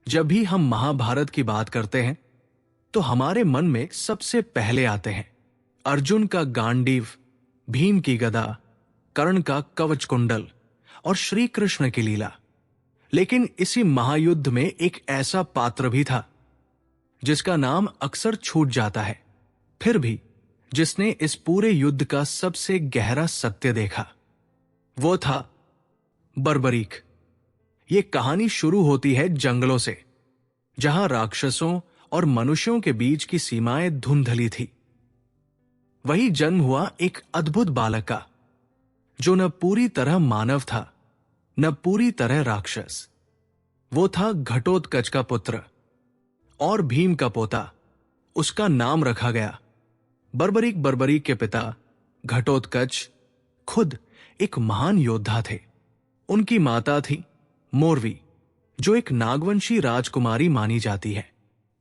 जब भी हम महाभारत की बात करते हैं तो हमारे मन में सबसे पहले आते हैं अर्जुन का गांडीव, भीम की गदा, कर्ण का कवच कुंडल और श्री कृष्ण की लीला। लेकिन इसी महायुद्ध में एक ऐसा पात्र भी था जिसका नाम अक्सर छूट जाता है, फिर भी जिसने इस पूरे युद्ध का सबसे गहरा सत्य देखा। वो था बर्बरीक। ये कहानी शुरू होती है जंगलों से, जहां राक्षसों और मनुष्यों के बीच की सीमाएं धुंधली थी। वही जन्म हुआ एक अद्भुत बालक का, जो न पूरी तरह मानव था न पूरी तरह राक्षस। वो था घटोत्कच का पुत्र और भीम का पोता। उसका नाम रखा गया बर्बरीक। बर्बरीक के पिता घटोत्कच खुद एक महान योद्धा थे। उनकी माता थी मोरवी, जो एक नागवंशी राजकुमारी मानी जाती है।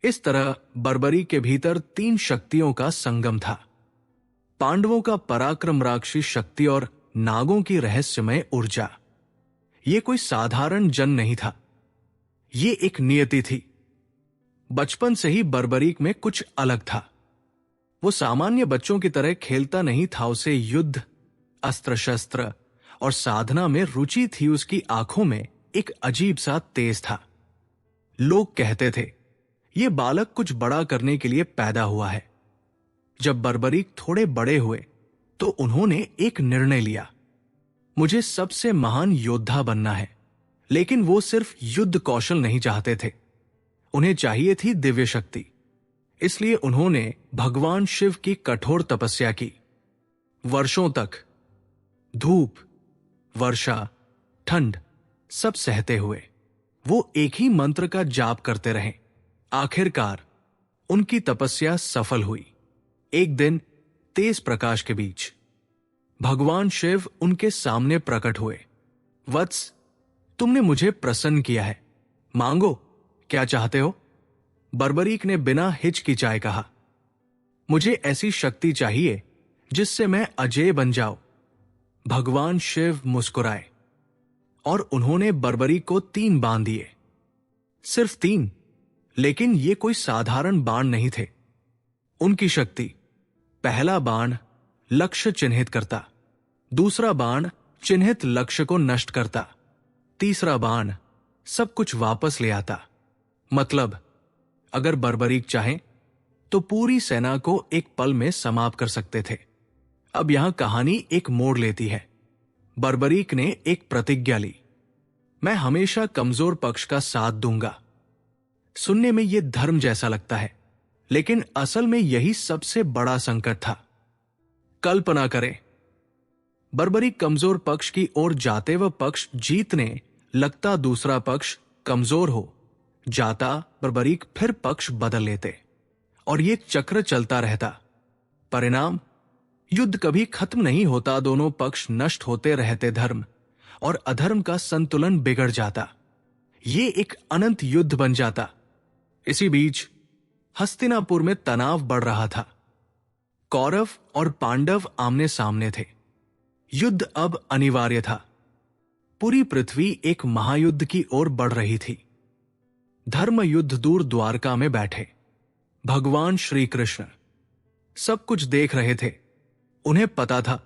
इस तरह बर्बरीक के भीतर 3 शक्तियों का संगम था। पांडवों का पराक्रम, राक्षसी शक्ति और नागों की रहस्यमय ऊर्जा। ये कोई साधारण जन नहीं था, ये एक नियति थी। बचपन से ही बर्बरीक में कुछ अलग था। वो सामान्य बच्चों की तरह खेलता नहीं था। उसे युद्ध, अस्त्र शस्त्र और साधना में रुचि थी। उसकी आंखों में एक अजीब सा तेज था। लोग कहते थे ये बालक कुछ बड़ा करने के लिए पैदा हुआ है। जब बर्बरीक थोड़े बड़े हुए तो उन्होंने एक निर्णय लिया, मुझे सबसे महान योद्धा बनना है। लेकिन वो सिर्फ युद्ध कौशल नहीं चाहते थे, उन्हें चाहिए थी दिव्य शक्ति। इसलिए उन्होंने भगवान शिव की कठोर तपस्या की। वर्षों तक धूप, वर्षा, ठंड सब सहते हुए वो एक ही मंत्र का जाप करते रहे। आखिरकार उनकी तपस्या सफल हुई। एक दिन तेज प्रकाश के बीच भगवान शिव उनके सामने प्रकट हुए। वत्स, तुमने मुझे प्रसन्न किया है, मांगो, क्या चाहते हो? बर्बरीक ने बिना हिचकिचाए कहा, मुझे ऐसी शक्ति चाहिए जिससे मैं अजेय बन जाऊं। भगवान शिव मुस्कुराए और उन्होंने बर्बरीक को 3 बाण दिए। सिर्फ 3, लेकिन ये कोई साधारण बाण नहीं थे। उनकी शक्ति, पहला बाण लक्ष्य चिन्हित करता, दूसरा बाण चिन्हित लक्ष्य को नष्ट करता, तीसरा बाण सब कुछ वापस ले आता। मतलब अगर बर्बरीक चाहें तो पूरी सेना को एक पल में समाप्त कर सकते थे। अब यहां कहानी एक मोड़ लेती है। बर्बरीक ने एक प्रतिज्ञा ली, मैं हमेशा कमजोर पक्ष का साथ दूंगा। सुनने में यह धर्म जैसा लगता है, लेकिन असल में यही सबसे बड़ा संकट था। कल्पना करें, बर्बरीक कमजोर पक्ष की ओर जाते वह पक्ष जीतने लगता, दूसरा पक्ष कमजोर हो जाता, बर्बरीक फिर पक्ष बदल लेते और यह चक्र चलता रहता। परिणाम, युद्ध कभी खत्म नहीं होता, दोनों पक्ष नष्ट होते रहते, धर्म और अधर्म का संतुलन बिगड़ जाता। यह एक अनंत युद्ध बन जाता। इसी बीच हस्तिनापुर में तनाव बढ़ रहा था। कौरव और पांडव आमने सामने थे। युद्ध अब अनिवार्य था। पूरी पृथ्वी एक महायुद्ध की ओर बढ़ रही थी। धर्म युद्ध दूर द्वारका में बैठे भगवान श्री कृष्ण सब कुछ देख रहे थे। उन्हें पता था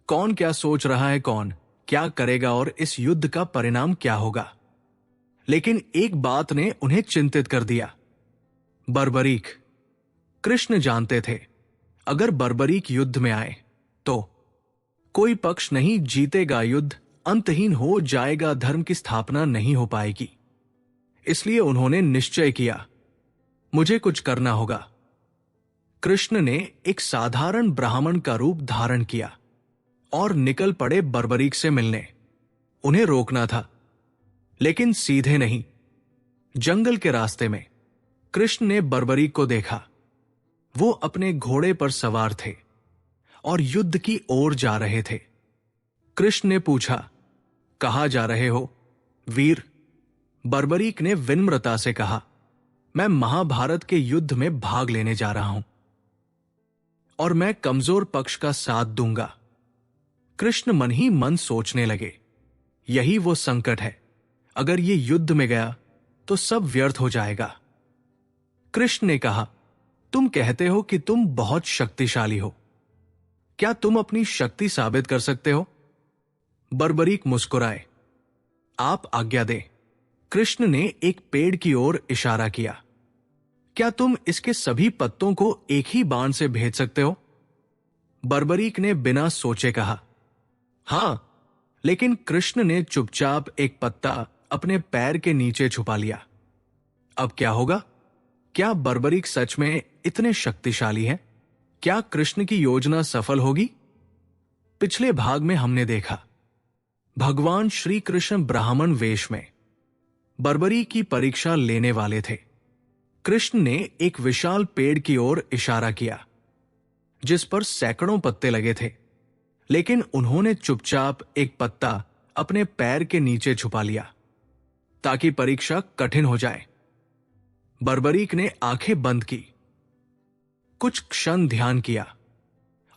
कौन क्या सोच रहा है, कौन क्या करेगा और इस युद्ध का परिणाम क्या होगा। लेकिन एक बात ने उन्हें चिंतित कर दिया, बर्बरीक। कृष्ण जानते थे अगर बर्बरीक युद्ध में आए तो कोई पक्ष नहीं जीतेगा, युद्ध अंतहीन हो जाएगा, धर्म की स्थापना नहीं हो पाएगी। इसलिए उन्होंने निश्चय किया, मुझे कुछ करना होगा। कृष्ण ने एक साधारण ब्राह्मण का रूप धारण किया और निकल पड़े बर्बरीक से मिलने। उन्हें रोकना था, लेकिन सीधे नहीं। जंगल के रास्ते में कृष्ण ने बर्बरीक को देखा। वो अपने घोड़े पर सवार थे और युद्ध की ओर जा रहे थे। कृष्ण ने पूछा, कहाँ जा रहे हो वीर? बर्बरीक ने विनम्रता से कहा, मैं महाभारत के युद्ध में भाग लेने जा रहा हूं और मैं कमजोर पक्ष का साथ दूंगा। कृष्ण मन ही मन सोचने लगे, यही वो संकट है। अगर ये युद्ध में गया तो सब व्यर्थ हो जाएगा। कृष्ण ने कहा, तुम कहते हो कि तुम बहुत शक्तिशाली हो। क्या तुम अपनी शक्ति साबित कर सकते हो? बर्बरीक मुस्कुराए। आप आज्ञा दें। कृष्ण ने एक पेड़ की ओर इशारा किया। क्या तुम इसके सभी पत्तों को एक ही बाण से भेद सकते हो? बर्बरीक ने बिना सोचे कहा, हां। लेकिन कृष्ण ने चुपचाप एक पत्ता अपने पैर के नीचे छुपा लिया। अब क्या होगा? क्या बर्बरीक सच में इतने शक्तिशाली हैं? क्या कृष्ण की योजना सफल होगी? पिछले भाग में हमने देखा, भगवान श्री कृष्ण ब्राह्मण वेश में बर्बरी की परीक्षा लेने वाले थे। कृष्ण ने एक विशाल पेड़ की ओर इशारा किया जिस पर सैकड़ों पत्ते लगे थे, लेकिन उन्होंने चुपचाप एक पत्ता अपने पैर के नीचे छुपा लिया ताकि परीक्षा कठिन हो जाए। बर्बरीक ने आंखें बंद की, कुछ क्षण ध्यान किया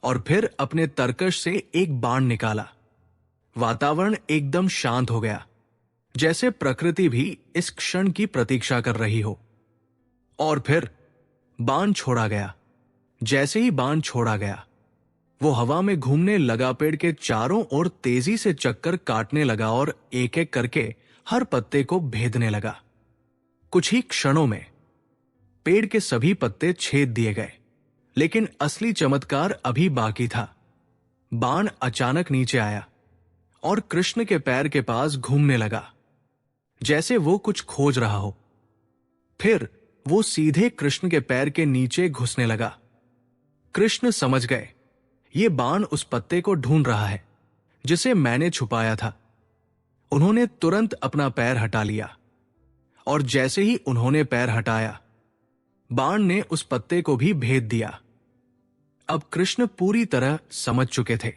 और फिर अपने तरकश से एक बाण निकाला। वातावरण एकदम शांत हो गया, जैसे प्रकृति भी इस क्षण की प्रतीक्षा कर रही हो। और फिर बाण छोड़ा गया। जैसे ही बाण छोड़ा गया, वो हवा में घूमने लगा, पेड़ के चारों ओर तेजी से चक्कर काटने लगा और एक एक करके हर पत्ते को भेदने लगा। कुछ ही क्षणों में पेड़ के सभी पत्ते छेद दिए गए, लेकिन असली चमत्कार अभी बाकी था। बाण अचानक नीचे आया और कृष्ण के पैर के पास घूमने लगा, जैसे वो कुछ खोज रहा हो। फिर वो सीधे कृष्ण के पैर के नीचे घुसने लगा। कृष्ण समझ गए, ये बाण उस पत्ते को ढूंढ रहा है जिसे मैंने छुपाया था। उन्होंने तुरंत अपना पैर हटा लिया और जैसे ही उन्होंने पैर हटाया, बाण ने उस पत्ते को भी भेद दिया। अब कृष्ण पूरी तरह समझ चुके थे,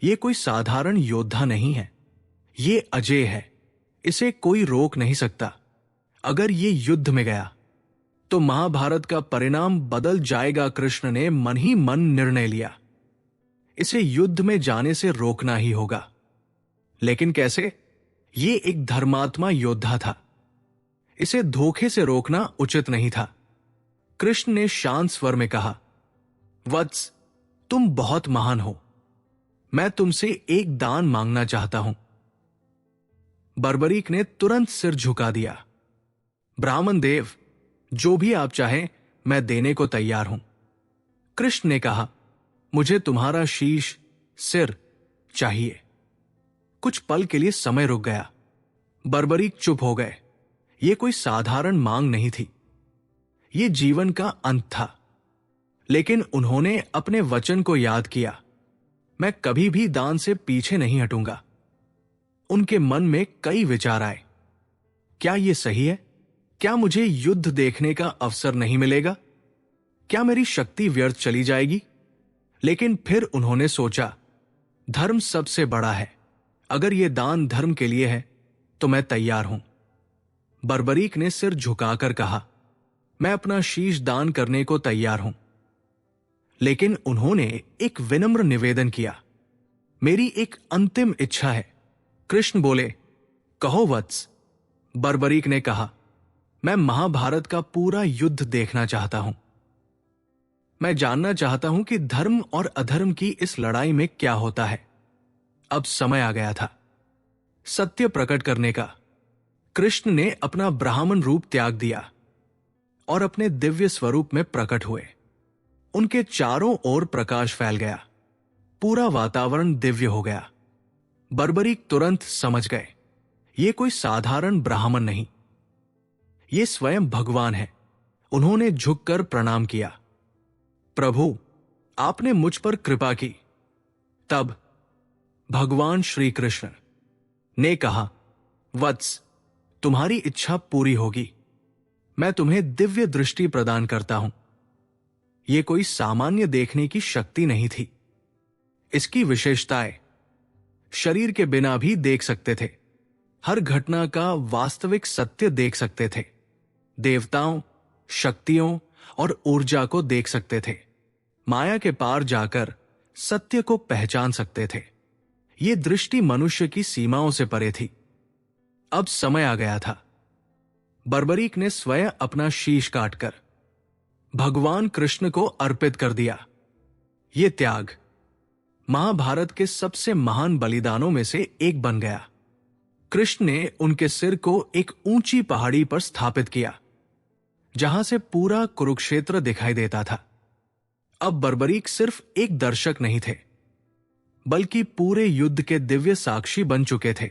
ये कोई साधारण योद्धा नहीं है, ये अजेय है। इसे कोई रोक नहीं सकता। अगर ये युद्ध में गया तो महाभारत का परिणाम बदल जाएगा। कृष्ण ने मन ही मन निर्णय लिया, इसे युद्ध में जाने से रोकना ही होगा। लेकिन कैसे? ये एक धर्मात्मा योद्धा था, इसे धोखे से रोकना उचित नहीं था। कृष्ण ने शांत स्वर में कहा, वत्स, तुम बहुत महान हो, मैं तुमसे एक दान मांगना चाहता हूं। बर्बरीक ने तुरंत सिर झुका दिया। ब्राह्मण देव, जो भी आप चाहें मैं देने को तैयार हूं। कृष्ण ने कहा, मुझे तुम्हारा शीश, सिर चाहिए। कुछ पल के लिए समय रुक गया। बर्बरीक चुप हो गए। यह कोई साधारण मांग नहीं थी, यह जीवन का अंत था। लेकिन उन्होंने अपने वचन को याद किया, मैं कभी भी दान से पीछे नहीं हटूंगा। उनके मन में कई विचार आए। क्या यह सही है? क्या मुझे युद्ध देखने का अवसर नहीं मिलेगा? क्या मेरी शक्ति व्यर्थ चली जाएगी? लेकिन फिर उन्होंने सोचा, धर्म सबसे बड़ा है। अगर यह दान धर्म के लिए है तो मैं तैयार हूं। बर्बरीक ने सिर झुकाकर कहा, मैं अपना शीश दान करने को तैयार हूं। लेकिन उन्होंने एक विनम्र निवेदन किया, मेरी एक अंतिम इच्छा है। कृष्ण बोले, कहो वत्स। बर्बरीक ने कहा, मैं महाभारत का पूरा युद्ध देखना चाहता हूं। मैं जानना चाहता हूं कि धर्म और अधर्म की इस लड़ाई में क्या होता है। अब समय आ गया था सत्य प्रकट करने का। कृष्ण ने अपना ब्राह्मण रूप त्याग दिया और अपने दिव्य स्वरूप में प्रकट हुए। उनके चारों ओर प्रकाश फैल गया, पूरा वातावरण दिव्य हो गया। बर्बरीक तुरंत समझ गए, ये कोई साधारण ब्राह्मण नहीं, ये स्वयं भगवान है। उन्होंने झुककर प्रणाम किया, प्रभु, आपने मुझ पर कृपा की। तब भगवान श्री कृष्ण ने कहा, वत्स, तुम्हारी इच्छा पूरी होगी। मैं तुम्हें दिव्य दृष्टि प्रदान करता हूं। यह कोई सामान्य देखने की शक्ति नहीं थी। इसकी विशेषताएं शरीर के बिना भी देख सकते थे, हर घटना का वास्तविक सत्य देख सकते थे, देवताओं, शक्तियों और ऊर्जा को देख सकते थे, माया के पार जाकर सत्य को पहचान सकते थे। यह दृष्टि मनुष्य की सीमाओं से परे थी। अब समय आ गया था। बर्बरीक ने स्वयं अपना शीश काटकर भगवान कृष्ण को अर्पित कर दिया। ये त्याग महाभारत के सबसे महान बलिदानों में से एक बन गया। कृष्ण ने उनके सिर को एक ऊंची पहाड़ी पर स्थापित किया, जहां से पूरा कुरुक्षेत्र दिखाई देता था। अब बर्बरीक सिर्फ एक दर्शक नहीं थे, बल्कि पूरे युद्ध के दिव्य साक्षी बन चुके थे।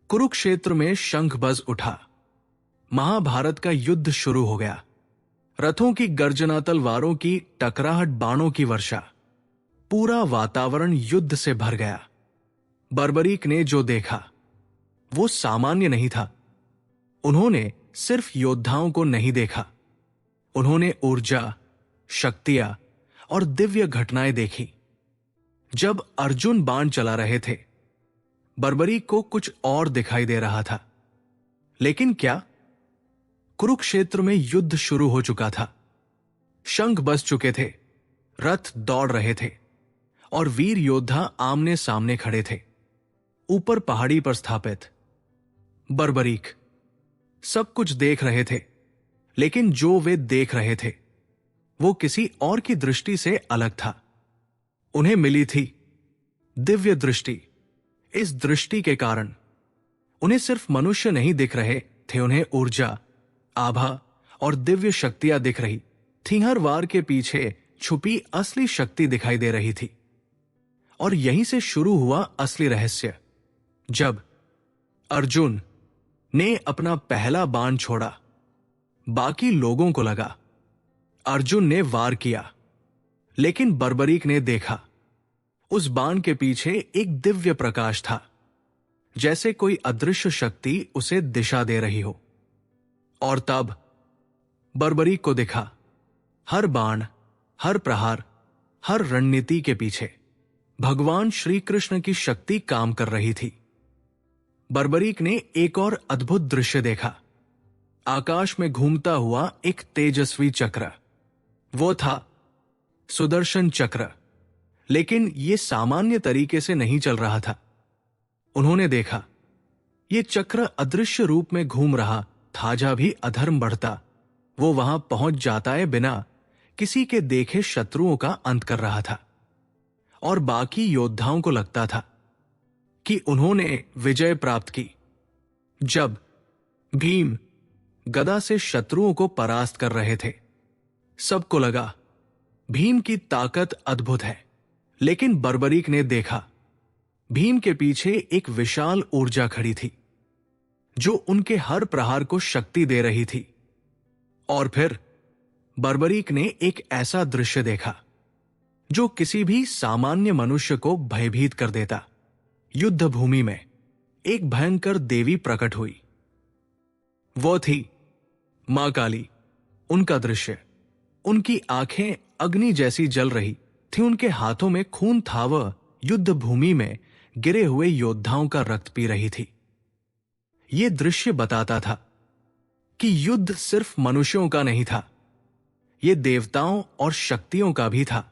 कुरुक्षेत्र में शंख बज उठा। महाभारत का युद्ध शुरू हो गया। रथों की गर्जना, तलवारों की टकराहट, बाणों की वर्षा, पूरा वातावरण युद्ध से भर गया। बर्बरीक ने जो देखा वो सामान्य नहीं था। उन्होंने सिर्फ योद्धाओं को नहीं देखा, उन्होंने ऊर्जा, शक्तियां और दिव्य घटनाएं देखी। जब अर्जुन बाण चला रहे थे, बर्बरीक को कुछ और दिखाई दे रहा था। लेकिन क्या? कुरुक्षेत्र में युद्ध शुरू हो चुका था। शंख बज चुके थे, रथ दौड़ रहे थे और वीर योद्धा आमने सामने खड़े थे। ऊपर पहाड़ी पर स्थापित बर्बरीक सब कुछ देख रहे थे, लेकिन जो वे देख रहे थे वो किसी और की दृष्टि से अलग था। उन्हें मिली थी दिव्य दृष्टि। इस दृष्टि के कारण उन्हें सिर्फ मनुष्य नहीं दिख रहे थे, उन्हें ऊर्जा, आभा और दिव्य शक्तियां दिख रही थीं। हर वार के पीछे छुपी असली शक्ति दिखाई दे रही थी। और यहीं से शुरू हुआ असली रहस्य। जब अर्जुन ने अपना पहला बाण छोड़ा, बाकी लोगों को लगा अर्जुन ने वार किया, लेकिन बर्बरीक ने देखा उस बाण के पीछे एक दिव्य प्रकाश था, जैसे कोई अदृश्य शक्ति उसे दिशा दे रही हो। और तब बर्बरीक को दिखा हर बाण, हर प्रहार, हर रणनीति के पीछे भगवान श्री कृष्ण की शक्ति काम कर रही थी। बर्बरीक ने एक और अद्भुत दृश्य देखा। आकाश में घूमता हुआ एक तेजस्वी चक्र। वो था सुदर्शन चक्र, लेकिन यह सामान्य तरीके से नहीं चल रहा था। उन्होंने देखा यह चक्र अदृश्य रूप में घूम रहा था। जहां भी अधर्म बढ़ता, वो वहां पहुंच जाता है, बिना किसी के देखे शत्रुओं का अंत कर रहा था। और बाकी योद्धाओं को लगता था कि उन्होंने विजय प्राप्त की। जब भीम गदा से शत्रुओं को परास्त कर रहे थे, सबको लगा भीम की ताकत अद्भुत है। लेकिन बर्बरीक ने देखा भीम के पीछे एक विशाल ऊर्जा खड़ी थी, जो उनके हर प्रहार को शक्ति दे रही थी। और फिर बर्बरीक ने एक ऐसा दृश्य देखा जो किसी भी सामान्य मनुष्य को भयभीत कर देता। युद्ध भूमि में एक भयंकर देवी प्रकट हुई। वो थी मां काली। उनका दृश्य, उनकी आंखें अग्नि जैसी जल रही थी, उनके हाथों में खून था। वह युद्ध भूमि में गिरे हुए योद्धाओं का रक्त पी रही थी। यह दृश्य बताता था कि युद्ध सिर्फ मनुष्यों का नहीं था, यह देवताओं और शक्तियों का भी था।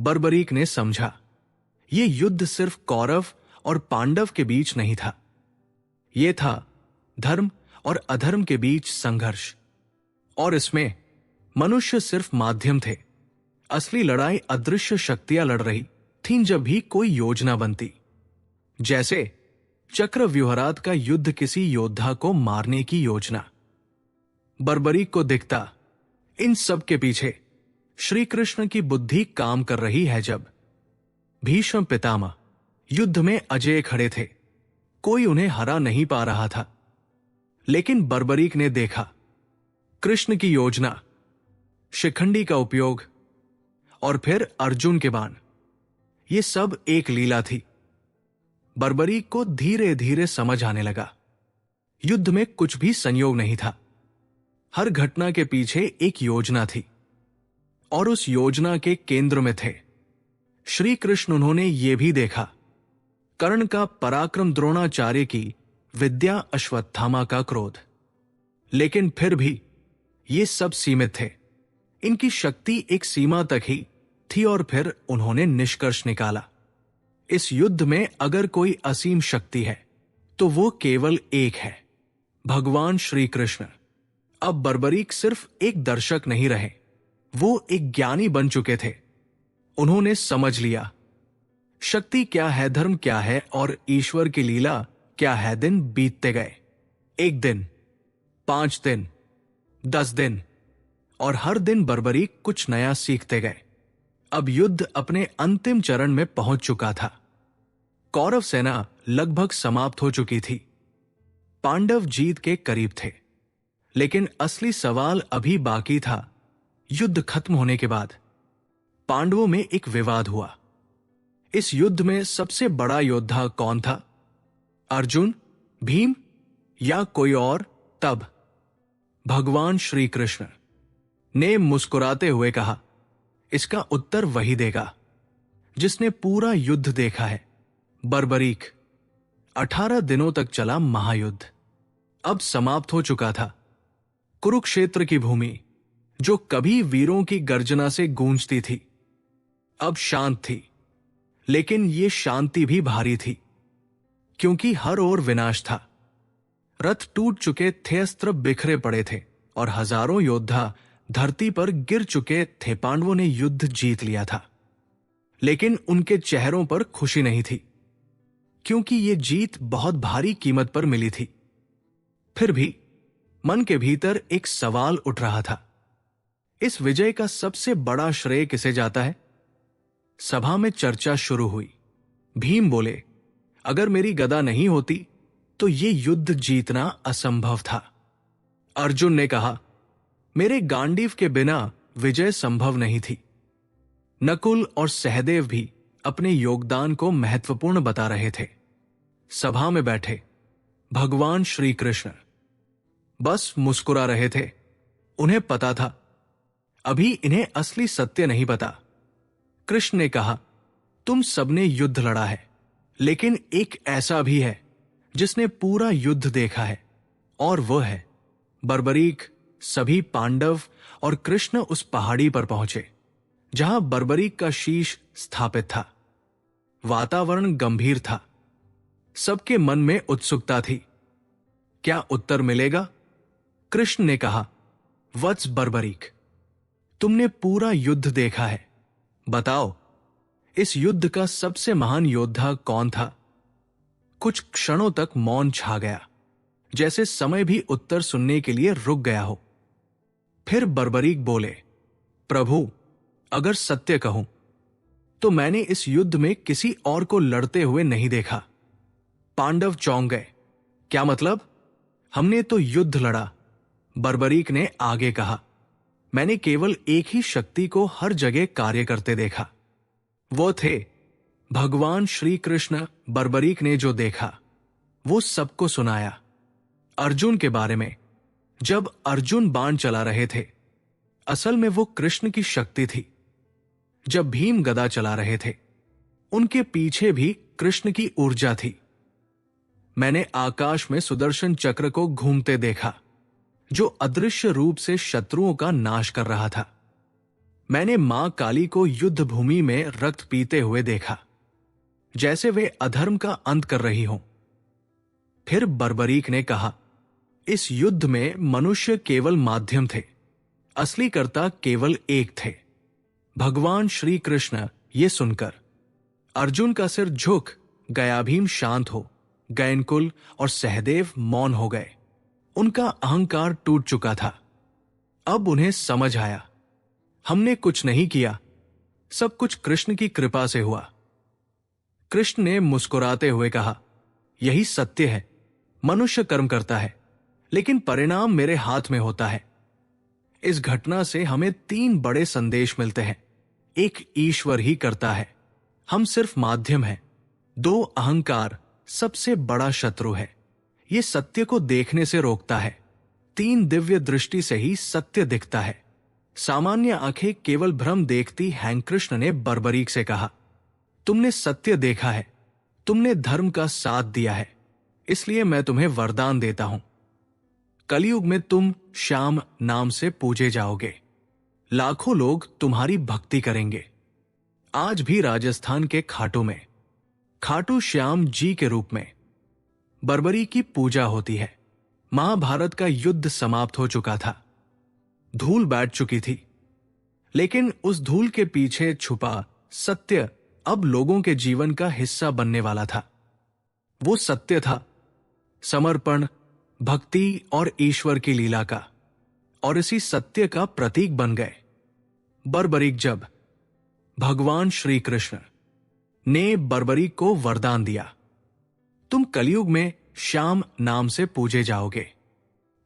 बर्बरीक ने समझा यह युद्ध सिर्फ कौरव और पांडव के बीच नहीं था, यह था धर्म और अधर्म के बीच संघर्ष। और इसमें मनुष्य सिर्फ माध्यम थे। असली लड़ाई अदृश्य शक्तियां लड़ रही थीं। जब भी कोई योजना बनती, जैसे चक्रव्यूहरात का युद्ध, किसी योद्धा को मारने की योजना, बर्बरीक को दिखता इन सब के पीछे श्री कृष्ण की बुद्धि काम कर रही है। जब भीष्म पितामह युद्ध में अजेय खड़े थे, कोई उन्हें हरा नहीं पा रहा था, लेकिन बर्बरीक ने देखा कृष्ण की योजना, शिखंडी का उपयोग और फिर अर्जुन के बाण, ये सब एक लीला थी। बर्बरीक को धीरे धीरे समझ आने लगा युद्ध में कुछ भी संयोग नहीं था। हर घटना के पीछे एक योजना थी, और उस योजना के केंद्र में थे श्री कृष्ण। उन्होंने ये भी देखा कर्ण का पराक्रम, द्रोणाचार्य की विद्या, अश्वत्थामा का क्रोध, लेकिन फिर भी ये सब सीमित थे। इनकी शक्ति एक सीमा तक ही थी। और फिर उन्होंने निष्कर्ष निकाला, इस युद्ध में अगर कोई असीम शक्ति है तो वो केवल एक है, भगवान श्री कृष्ण अब बर्बरीक सिर्फ एक दर्शक नहीं रहे, वो एक ज्ञानी बन चुके थे। उन्होंने समझ लिया शक्ति क्या है, धर्म क्या है और ईश्वर की लीला क्या है। दिन बीतते गए, 1 दिन, 5 दिन, 10 दिन, और हर दिन बर्बरीक कुछ नया सीखते गए। अब युद्ध अपने अंतिम चरण में पहुंच चुका था। कौरव सेना लगभग समाप्त हो चुकी थी। पांडव जीत के करीब थे, लेकिन असली सवाल अभी बाकी था। युद्ध खत्म होने के बाद पांडवों में एक विवाद हुआ। इस युद्ध में सबसे बड़ा योद्धा कौन था? अर्जुन, भीम या कोई और? तब भगवान श्री कृष्ण ने मुस्कुराते हुए कहा, इसका उत्तर वही देगा जिसने पूरा युद्ध देखा है, बर्बरीक। 18 दिनों तक चला महायुद्ध अब समाप्त हो चुका था। कुरुक्षेत्र की भूमि, जो कभी वीरों की गर्जना से गूंजती थी, अब शांत थी। लेकिन ये शांति भी भारी थी, क्योंकि हर ओर विनाश था। रथ टूट चुके थे, अस्त्र बिखरे पड़े थे और हजारों योद्धा धरती पर गिर चुके थे। पांडवों ने युद्ध जीत लिया था, लेकिन उनके चेहरों पर खुशी नहीं थी, क्योंकि ये जीत बहुत भारी कीमत पर मिली थी। फिर भी मन के भीतर एक सवाल उठ रहा था, इस विजय का सबसे बड़ा श्रेय किसे जाता है? सभा में चर्चा शुरू हुई। भीम बोले, अगर मेरी गदा नहीं होती तो ये युद्ध जीतना असंभव था। अर्जुन ने कहा, मेरे गांडीव के बिना विजय संभव नहीं थी। नकुल और सहदेव भी अपने योगदान को महत्वपूर्ण बता रहे थे। सभा में बैठे भगवान श्री कृष्ण बस मुस्कुरा रहे थे। उन्हें पता था अभी इन्हें असली सत्य नहीं पता। कृष्ण ने कहा, तुम सबने युद्ध लड़ा है, लेकिन एक ऐसा भी है जिसने पूरा युद्ध देखा है, और वह है बर्बरीक। सभी पांडव और कृष्ण उस पहाड़ी पर पहुंचे जहां बर्बरीक का शीश स्थापित था। वातावरण गंभीर था, सबके मन में उत्सुकता थी। क्या उत्तर मिलेगा? कृष्ण ने कहा, वत्स बर्बरीक, तुमने पूरा युद्ध देखा है, बताओ इस युद्ध का सबसे महान योद्धा कौन था? कुछ क्षणों तक मौन छा गया, जैसे समय भी उत्तर सुनने के लिए रुक गया हो। फिर बर्बरीक बोले, प्रभु, अगर सत्य कहूं तो मैंने इस युद्ध में किसी और को लड़ते हुए नहीं देखा। पांडव चौंक गए। क्या मतलब? हमने तो युद्ध लड़ा। बर्बरीक ने आगे कहा, मैंने केवल एक ही शक्ति को हर जगह कार्य करते देखा, वो थे भगवान श्री कृष्ण। बर्बरीक ने जो देखा वो सबको सुनाया। अर्जुन के बारे में, जब अर्जुन बाण चला रहे थे, असल में वो कृष्ण की शक्ति थी। जब भीम गदा चला रहे थे, उनके पीछे भी कृष्ण की ऊर्जा थी। मैंने आकाश में सुदर्शन चक्र को घूमते देखा, जो अदृश्य रूप से शत्रुओं का नाश कर रहा था। मैंने मां काली को युद्ध भूमि में रक्त पीते हुए देखा, जैसे वे अधर्म का अंत कर रही हों। फिर बर्बरीक ने कहा, इस युद्ध में मनुष्य केवल माध्यम थे, असली कर्ता केवल एक थे, भगवान श्री कृष्ण। ये सुनकर अर्जुन का सिर झुक गया। भीम शांत हो गए, नकुल और सहदेव मौन हो गए। उनका अहंकार टूट चुका था। अब उन्हें समझ आया, हमने कुछ नहीं किया, सब कुछ कृष्ण की कृपा से हुआ। कृष्ण ने मुस्कुराते हुए कहा, यही सत्य है। मनुष्य कर्म करता है, लेकिन परिणाम मेरे हाथ में होता है। इस घटना से हमें 3 बड़े संदेश मिलते हैं। एक, ईश्वर ही करता है, हम सिर्फ माध्यम हैं। 2, अहंकार सबसे बड़ा शत्रु है, ये सत्य को देखने से रोकता है। 3, दिव्य दृष्टि से ही सत्य दिखता है, सामान्य आंखें केवल भ्रम देखती हैं। कृष्ण ने बर्बरीक से कहा, तुमने सत्य देखा है, तुमने धर्म का साथ दिया है, इसलिए मैं तुम्हें वरदान देता हूं। कलयुग में तुम श्याम नाम से पूजे जाओगे, लाखों लोग तुम्हारी भक्ति करेंगे। आज भी राजस्थान के खाटू में खाटू श्याम जी के रूप में बर्बरी की पूजा होती है। महाभारत का युद्ध समाप्त हो चुका था, धूल बैठ चुकी थी, लेकिन उस धूल के पीछे छुपा सत्य अब लोगों के जीवन का हिस्सा बनने वाला था। वो सत्य था समर्पण, भक्ति और ईश्वर की लीला का, और इसी सत्य का प्रतीक बन गए बर्बरीक। जब भगवान श्री कृष्ण ने बर्बरीक को वरदान दिया, तुम कलयुग में श्याम नाम से पूजे जाओगे,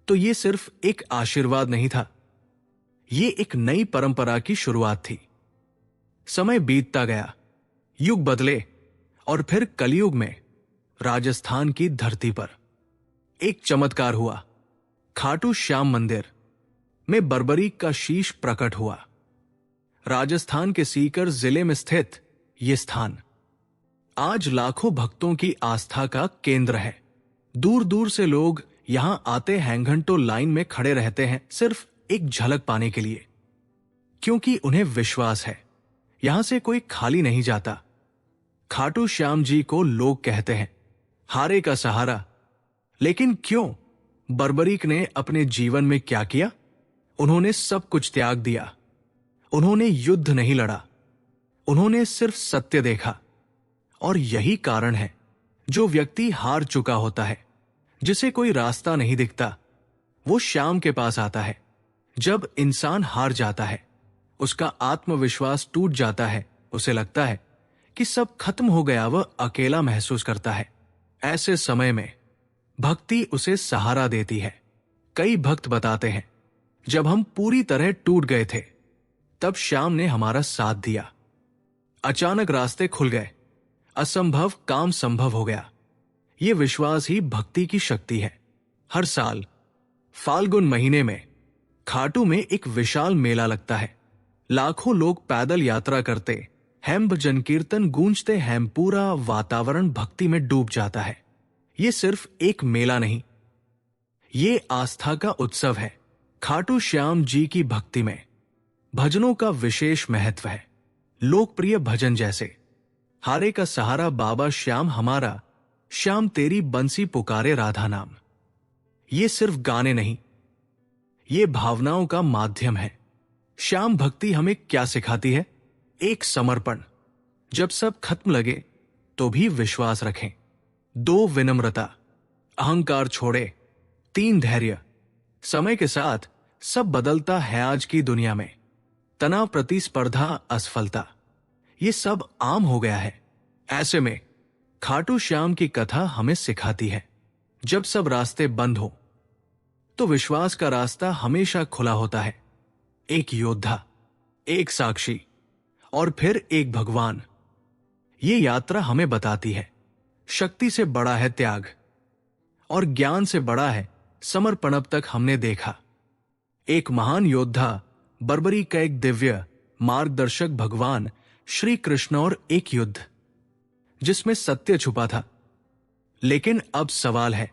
तो ये सिर्फ एक आशीर्वाद नहीं था, ये एक नई परंपरा की शुरुआत थी। समय बीतता गया, युग बदले, और फिर कलयुग में राजस्थान की धरती पर एक चमत्कार हुआ। खाटू श्याम मंदिर में बर्बरीक का शीश प्रकट हुआ। राजस्थान के सीकर जिले में स्थित यह स्थान आज लाखों भक्तों की आस्था का केंद्र है। दूर दूर से लोग यहां आते हैं, घंटों लाइन में खड़े रहते हैं सिर्फ एक झलक पाने के लिए, क्योंकि उन्हें विश्वास है यहां से कोई खाली नहीं जाता। खाटू श्याम जी को लोग कहते हैं हारे का सहारा, लेकिन क्यों? बर्बरीक ने अपने जीवन में क्या किया? उन्होंने सब कुछ त्याग दिया। उन्होंने युद्ध नहीं लड़ा, उन्होंने सिर्फ सत्य देखा। और यही कारण है, जो व्यक्ति हार चुका होता है, जिसे कोई रास्ता नहीं दिखता, वो श्याम के पास आता है। जब इंसान हार जाता है, उसका आत्मविश्वास टूट जाता है, उसे लगता है कि सब खत्म हो गया, वह अकेला महसूस करता है। ऐसे समय में भक्ति उसे सहारा देती है। कई भक्त बताते हैं, जब हम पूरी तरह टूट गए थे, तब श्याम ने हमारा साथ दिया। अचानक रास्ते खुल गए, असंभव काम संभव हो गया। ये विश्वास ही भक्ति की शक्ति है। हर साल फाल्गुन महीने में खाटू में एक विशाल मेला लगता है। लाखों लोग पैदल यात्रा करते, हैं, भजन कीर्तन गूंजते हैं, पूरा वातावरण भक्ति में डूब जाता है। ये सिर्फ एक मेला नहीं, ये आस्था का उत्सव है। खाटू श्याम जी की भक्ति में भजनों का विशेष महत्व है। लोकप्रिय भजन जैसे हारे का सहारा बाबा श्याम हमारा, श्याम तेरी बंसी पुकारे राधा नाम, ये सिर्फ गाने नहीं, ये भावनाओं का माध्यम है। श्याम भक्ति हमें क्या सिखाती है? एक समर्पण, जब सब खत्म लगे तो भी विश्वास रखें। 2 विनम्रता, अहंकार छोड़े। 3 धैर्य, समय के साथ सब बदलता है। आज की दुनिया में तनाव, प्रतिस्पर्धा, असफलता, ये सब आम हो गया है। ऐसे में खाटू श्याम की कथा हमें सिखाती है, जब सब रास्ते बंद हो तो विश्वास का रास्ता हमेशा खुला होता है। एक योद्धा, एक साक्षी, और फिर एक भगवान। ये यात्रा हमें बताती है, शक्ति से बड़ा है त्याग, और ज्ञान से बड़ा है समर्पण। अब तक हमने देखा एक महान योद्धा बर्बरीक का एक दिव्य मार्गदर्शक भगवान श्री कृष्ण, और एक युद्ध जिसमें सत्य छुपा था। लेकिन अब सवाल है,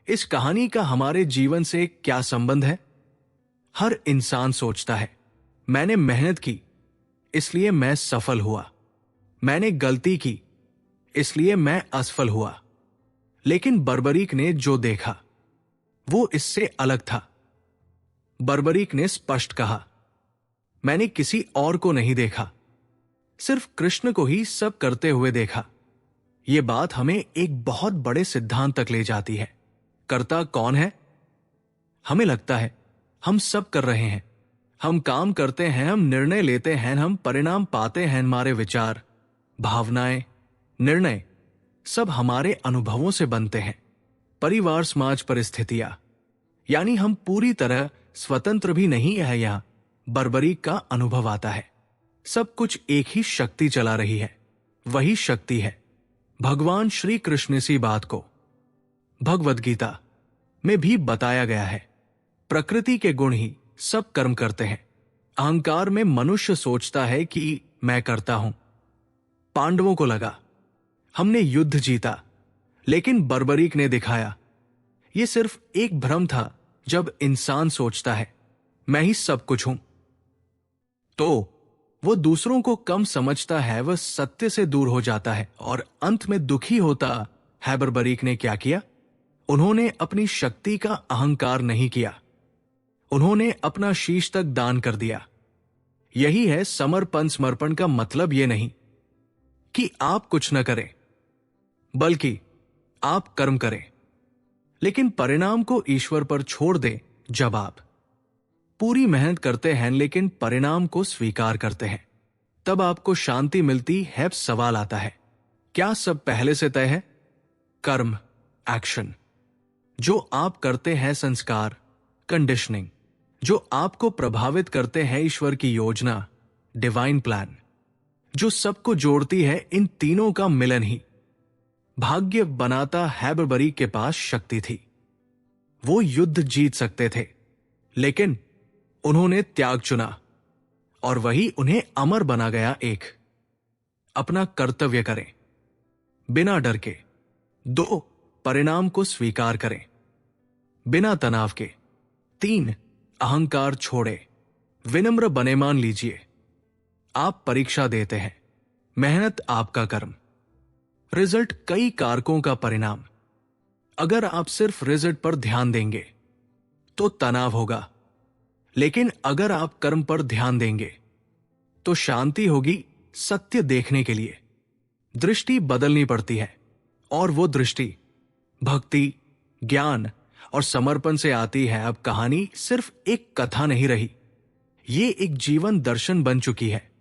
इस कहानी का हमारे जीवन से क्या संबंध है? हर इंसान सोचता है, मैंने मेहनत की इसलिए मैं सफल हुआ, मैंने गलती की इसलिए मैं असफल हुआ। लेकिन बर्बरीक ने जो देखा वो इससे अलग था। बर्बरीक ने स्पष्ट कहा, मैंने किसी और को नहीं देखा, सिर्फ कृष्ण को ही सब करते हुए देखा। यह बात हमें एक बहुत बड़े सिद्धांत तक ले जाती है। करता कौन है? हमें लगता है हम सब कर रहे हैं, हम काम करते हैं, हम निर्णय लेते हैं, हम परिणाम पाते हैं। हमारे विचार, भावनाएं, निर्णय सब हमारे अनुभवों से बनते हैं। परिवार, समाज, परिस्थितियां, यानी हम पूरी तरह स्वतंत्र भी नहीं है। यहां बर्बरीक का अनुभव आता है, सब कुछ एक ही शक्ति चला रही है। वही शक्ति है भगवान श्री कृष्ण। इसी बात को भगवद गीता में भी बताया गया है। प्रकृति के गुण ही सब कर्म करते हैं। अहंकार में मनुष्य सोचता है कि मैं करता हूं। पांडवों को लगा हमने युद्ध जीता, लेकिन बर्बरीक ने दिखाया यह सिर्फ एक भ्रम था। जब इंसान सोचता है मैं ही सब कुछ हूं, तो वो दूसरों को कम समझता है, वह सत्य से दूर हो जाता है और अंत में दुखी होता है। बर्बरीक ने क्या किया? उन्होंने अपनी शक्ति का अहंकार नहीं किया, उन्होंने अपना शीश तक दान कर दिया। यही है समर्पण। समर्पण का मतलब यह नहीं कि आप कुछ न करें, बल्कि आप कर्म करें, लेकिन परिणाम को ईश्वर पर छोड़ दें। जब आप पूरी मेहनत करते हैं लेकिन परिणाम को स्वीकार करते हैं, तब आपको शांति मिलती है। सवाल आता है, क्या सब पहले से तय है? कर्म, एक्शन, जो आप करते हैं, संस्कार, कंडीशनिंग, जो आपको प्रभावित करते हैं, ईश्वर की योजना, डिवाइन प्लान, जो सबको जोड़ती है। इन तीनों का मिलन ही भाग्य बनाता है। बर्बरी के पास शक्ति थी, वो युद्ध जीत सकते थे, लेकिन उन्होंने त्याग चुना और वही उन्हें अमर बना गया। एक, अपना कर्तव्य करें बिना डर के। दो, परिणाम को स्वीकार करें बिना तनाव के। तीन, अहंकार छोड़े, विनम्र बने। मान लीजिए आप परीक्षा देते हैं, मेहनत आपका कर्म, रिजल्ट कई कारकों का परिणाम। अगर आप सिर्फ रिजल्ट पर ध्यान देंगे तो तनाव होगा, लेकिन अगर आप कर्म पर ध्यान देंगे तो शांति होगी। सत्य देखने के लिए दृष्टि बदलनी पड़ती है, और वो दृष्टि भक्ति, ज्ञान और समर्पण से आती है। अब कहानी सिर्फ एक कथा नहीं रही, ये एक जीवन दर्शन बन चुकी है।